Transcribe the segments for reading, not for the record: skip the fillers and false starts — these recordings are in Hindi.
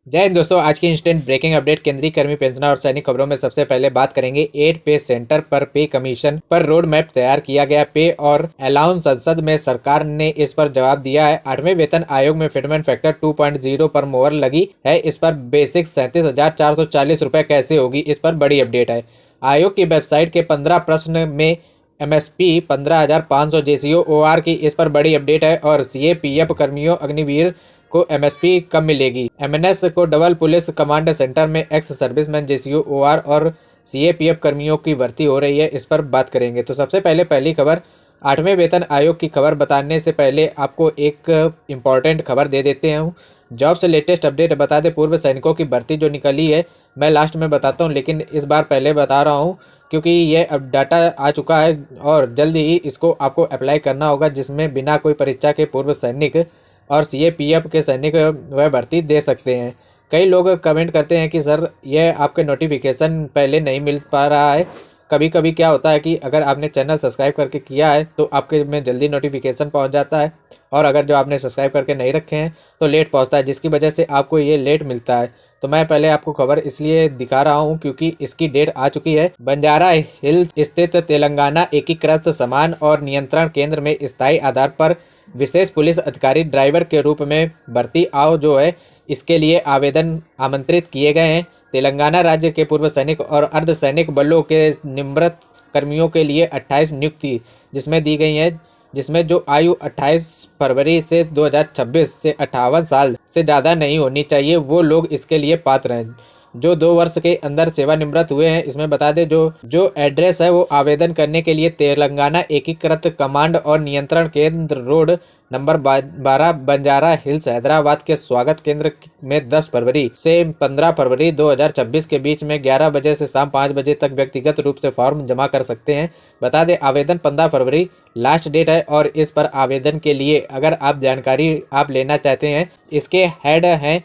जय हिंद दोस्तों, आज की इंस्टेंट ब्रेकिंग अपडेट। केंद्रीय कर्मी पेंशनर और सैनिक खबरों में सबसे पहले बात करेंगे 8 पे सेंटर पर पे कमीशन पर रोड मैप तैयार किया गया। पे और अलाउंस संसद में सरकार ने इस पर जवाब दिया है। 8वें वेतन आयोग में फिटमेंट फैक्टर 2.0 पर मोहर लगी है। इस पर बेसिक 37,440 रुपए कैसे होगी, इस पर बड़ी अपडेट है। आयोग की वेबसाइट के 15 प्रश्न में एमएसपी 15,500 जेसीओ ओआर की, इस पर बड़ी अपडेट है। और सीएपीएफ कर्मियों अग्निवीर को एमएसपी कब मिलेगी। एमएनएस को डबल पुलिस कमांड सेंटर में एक्स सर्विसमैन जेसीओ ओआर और सीएपीएफ कर्मियों की भर्ती हो रही है, इस पर बात करेंगे। तो सबसे पहले पहली खबर, 8वें वेतन आयोग की खबर बताने से पहले आपको एक इम्पॉर्टेंट खबर दे देते हैं। जॉब से लेटेस्ट अपडेट बता दें, पूर्व सैनिकों की भर्ती जो निकली है मैं लास्ट में बताता हूँ, लेकिन इस बार पहले बता रहा हूँ क्योंकि ये अब डाटा आ चुका है और जल्द ही इसको आपको अप्लाई करना होगा, जिसमें बिना कोई परीक्षा के पूर्व सैनिक और सीएपीएफ के सैनिक वह भर्ती दे सकते हैं। कई लोग कमेंट करते हैं कि सर यह आपके नोटिफिकेशन पहले नहीं मिल पा रहा है। कभी कभी क्या होता है कि अगर आपने चैनल सब्सक्राइब करके किया है तो आपके में जल्दी नोटिफिकेशन पहुंच जाता है, और अगर जो आपने सब्सक्राइब करके नहीं रखे हैं तो लेट पहुंचता है, जिसकी वजह से आपको ये लेट मिलता है। तो मैं पहले आपको खबर इसलिए दिखा रहा हूं क्योंकि इसकी डेट आ चुकी है। बंजारा हिल्स स्थित तेलंगाना एकीकृत सम्मान और नियंत्रण केंद्र में स्थायी आधार पर विशेष पुलिस अधिकारी ड्राइवर के रूप में भर्ती आओ जो है, इसके लिए आवेदन आमंत्रित किए गए हैं। तेलंगाना राज्य के पूर्व सैनिक और अर्धसैनिक बलों के निवृत्त कर्मियों के लिए 28 नियुक्ति जिसमें दी गई है, जिसमें जो आयु 28 फरवरी से 2026 से 58 साल से ज़्यादा नहीं होनी चाहिए, वो लोग इसके लिए पात्र हैं। जो 2 वर्ष के अंदर सेवानिवृत्त हुए हैं, इसमें बता दें जो एड्रेस है वो आवेदन करने के लिए तेलंगाना एकीकृत कमांड और नियंत्रण केंद्र, road number 12, Banjara hills, Hyderabad के स्वागत केंद्र में 10 फरवरी से 15 फरवरी 2026 के बीच में 11 बजे से शाम 5 बजे तक व्यक्तिगत रूप से फॉर्म जमा कर सकते हैं। बता दें आवेदन 15 फरवरी लास्ट डेट है, और इस पर आवेदन के लिए अगर आप जानकारी आप लेना चाहते हैं, इसके हेड हैं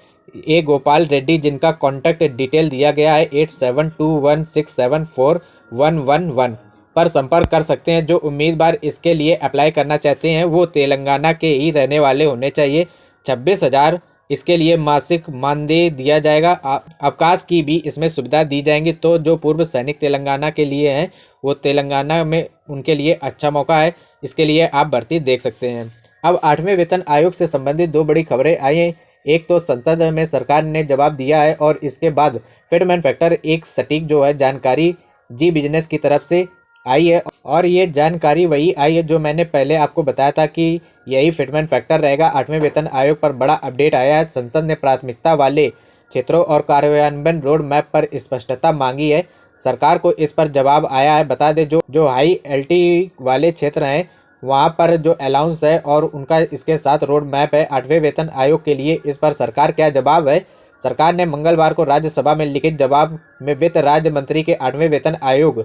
ए गोपाल रेड्डी, जिनका कॉन्टैक्ट डिटेल दिया गया है 8721674111 पर संपर्क कर सकते हैं। जो उम्मीदवार इसके लिए अप्लाई करना चाहते हैं वो तेलंगाना के ही रहने वाले होने चाहिए। 26,000 इसके लिए मासिक मानदेय दिया जाएगा। अवकाश की भी इसमें सुविधा दी जाएंगी। तो जो पूर्व सैनिक तेलंगाना के लिए हैं वो तेलंगाना में उनके लिए अच्छा मौका है, इसके लिए आप भर्ती देख सकते हैं। अब 8वें वेतन आयोग से संबंधित 2 बड़ी खबरें आई हैं। एक तो संसद में सरकार ने जवाब दिया है, और इसके बाद फिटमेंट फैक्टर एक सटीक जो है जानकारी जी बिजनेस की तरफ से आई है, और ये जानकारी वही आई है जो मैंने पहले आपको बताया था कि यही फिटमेंट फैक्टर रहेगा। 8वें वेतन आयोग पर बड़ा अपडेट आया है। संसद ने प्राथमिकता वाले क्षेत्रों और कार्यान्वयन रोड मैप पर स्पष्टता मांगी है। सरकार को इस पर जवाब आया है। बता दें जो हाई एलटी वाले क्षेत्र हैं वहाँ पर जो अलाउंस है और उनका इसके साथ रोड मैप है 8वें वेतन आयोग के लिए, इस पर सरकार क्या जवाब है। सरकार ने मंगलवार को राज्यसभा में लिखित जवाब में वित्त राज्य मंत्री के 8वें वेतन आयोग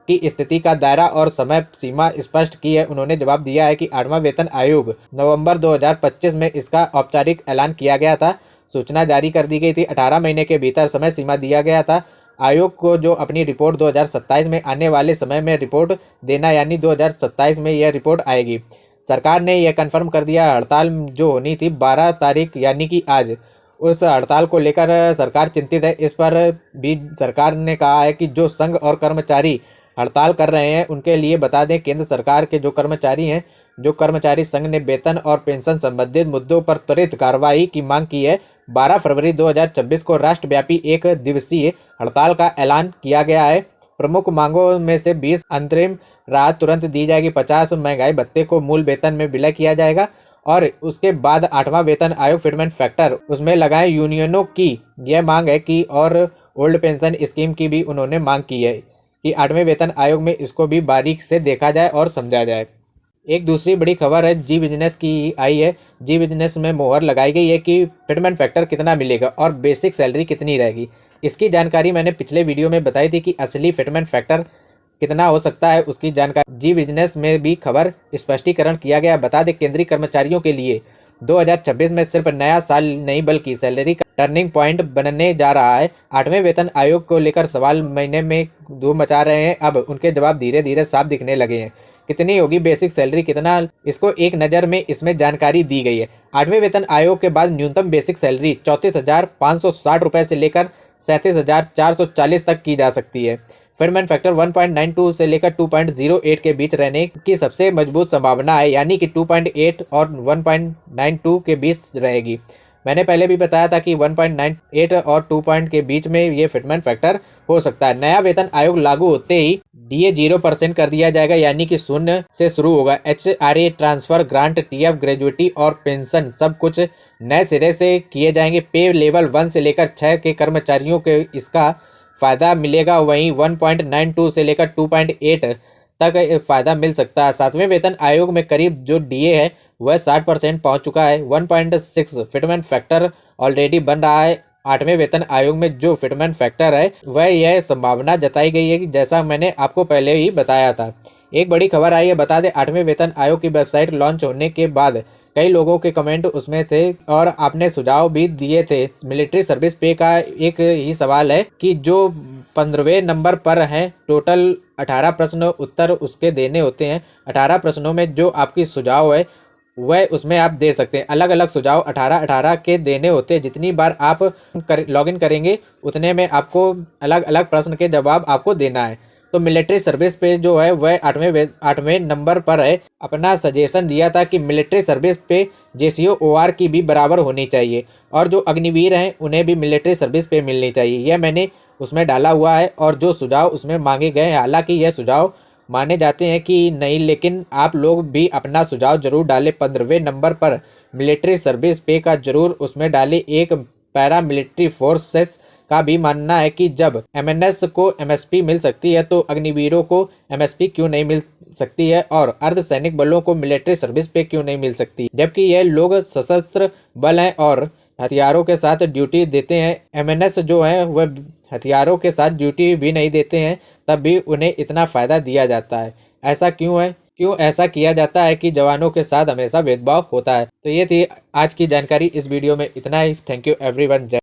की स्थिति का दायरा और समय सीमा स्पष्ट की है। उन्होंने जवाब दिया है कि 8वां वेतन आयोग नवंबर 2025 में इसका औपचारिक ऐलान किया गया था। सूचना जारी कर दी गई थी। 18 महीने के भीतर समय सीमा दिया गया था आयोग को जो अपनी रिपोर्ट 2027 में आने वाले समय में रिपोर्ट देना, यानी 2027 में यह रिपोर्ट आएगी। सरकार ने यह कंफर्म कर दिया। हड़ताल जो होनी थी 12 तारीख यानी कि आज, उस हड़ताल को लेकर सरकार चिंतित है। इस पर भी सरकार ने कहा है कि जो संघ और कर्मचारी हड़ताल कर रहे हैं उनके लिए बता दें, केंद्र सरकार के जो कर्मचारी हैं, जो कर्मचारी संघ ने वेतन और पेंशन संबंधित मुद्दों पर त्वरित कार्रवाई की मांग की है। 12 फरवरी 2026 को राष्ट्रव्यापी 1 दिवसीय हड़ताल का ऐलान किया गया है। प्रमुख मांगों में से 20 अंतरिम राहत तुरंत दी जाएगी, 50 महंगाई भत्ते को मूल वेतन में विलय किया जाएगा, और उसके बाद 8वां वेतन आयोग फिटमेंट फैक्टर उसमें लगाए। यूनियनों की यह मांग है कि और ओल्ड पेंशन स्कीम की भी उन्होंने मांग की है कि 8वें वेतन आयोग में इसको भी बारीक से देखा जाए और समझा जाए। एक दूसरी बड़ी खबर है जी बिजनेस की आई है। जी बिजनेस में मोहर लगाई गई है कि फिटमेंट फैक्टर कितना मिलेगा और बेसिक सैलरी कितनी रहेगी। इसकी जानकारी मैंने पिछले वीडियो में बताई थी कि असली फिटमेंट फैक्टर कितना हो सकता है, उसकी जानकारी जी बिजनेस में भी खबर स्पष्टीकरण किया गया। बता दें केंद्रीय कर्मचारियों के लिए 2026 में सिर्फ नया साल नहीं बल्कि सैलरी का टर्निंग पॉइंट बनने जा रहा है। 8वें वेतन आयोग को लेकर सवाल महीने में धूम मचा रहे हैं। अब उनके जवाब धीरे धीरे साफ दिखने लगे हैं। कितनी होगी बेसिक सैलरी, कितना, इसको एक नज़र में इसमें जानकारी दी गई है। 8वें वेतन आयोग के बाद न्यूनतम बेसिक सैलरी 34,560 रुपये से लेकर 37,440 तक की जा सकती है। फिटमेंट फैक्टर 1.92 से लेकर 2.08 के बीच रहने की सबसे मजबूत संभावना है, यानी कि 2.8 और 1.92 के बीच रहेगी। मैंने पहले भी बताया था कि 1.98 और 2 पॉइंट के बीच में ये फिटमेंट फैक्टर हो सकता है। नया वेतन आयोग लागू होते ही DA 0% कर दिया जाएगा, यानी कि शून्य से शुरू होगा। HRA, transfer, grant, TF, gratuity और पेंशन सब कुछ नए सिरे से किए जाएंगे। पे लेवल 1 से लेकर 6 के कर्मचारियों के इसका फ़ायदा मिलेगा, वहीं 1.92 से लेकर 2.8 तक फ़ायदा मिल सकता है। 7वें वेतन आयोग में करीब जो DA है वह 60% पहुंच चुका है। 1.6 फिटमेंट फैक्टर ऑलरेडी बन रहा है। 8वें वेतन आयोग में जो फिटमेंट फैक्टर है वह यह संभावना जताई गई है कि जैसा मैंने आपको पहले ही बताया था। एक बड़ी खबर आई है, बता दें 8वें वेतन आयोग की वेबसाइट लॉन्च होने के बाद कई लोगों के कमेंट उसमें थे और आपने सुझाव भी दिए थे। मिलिट्री सर्विस पे का एक ही सवाल है कि जो 15वें नंबर पर हैं, टोटल 18 प्रश्न उत्तर उसके देने होते हैं। 18 प्रश्नों में जो आपकी सुझाव है वह उसमें आप दे सकते हैं। अलग अलग सुझाव 18 के देने होते हैं। जितनी बार आप लॉगिन करेंगे उतने में आपको अलग अलग प्रश्न के जवाब आपको देना है। तो मिलिट्री सर्विस पे जो है वह 8वें नंबर पर है। अपना सजेशन दिया था कि मिलिट्री सर्विस पे JCO OR की भी बराबर होनी चाहिए और जो अग्निवीर हैं उन्हें भी मिलिट्री सर्विस पे मिलनी चाहिए। यह मैंने उसमें डाला हुआ है और जो सुझाव उसमें मांगे गए हैं, हालांकि यह सुझाव माने जाते हैं कि नहीं, लेकिन आप लोग भी अपना सुझाव जरूर डालें। 15वें नंबर पर मिलिट्री सर्विस पे का जरूर उसमें डालें। एक पैरा मिलिट्री फोर्सेस का भी मानना है कि जब MNS को MSP मिल सकती है तो अग्निवीरों को MSP क्यों नहीं मिल सकती है और अर्धसैनिक बलों को मिलिट्री सर्विस पे क्यों नहीं मिल सकती, जबकि यह लोग सशस्त्र बल हैं और हथियारों के साथ ड्यूटी देते हैं। MNS जो है वह हथियारों के साथ ड्यूटी भी नहीं देते हैं, तब भी उन्हें इतना फ़ायदा दिया जाता है। ऐसा क्यों है? क्यों ऐसा किया जाता है कि जवानों के साथ हमेशा भेदभाव होता है? तो ये थी आज की जानकारी। इस वीडियो में इतना ही। Thank you everyone.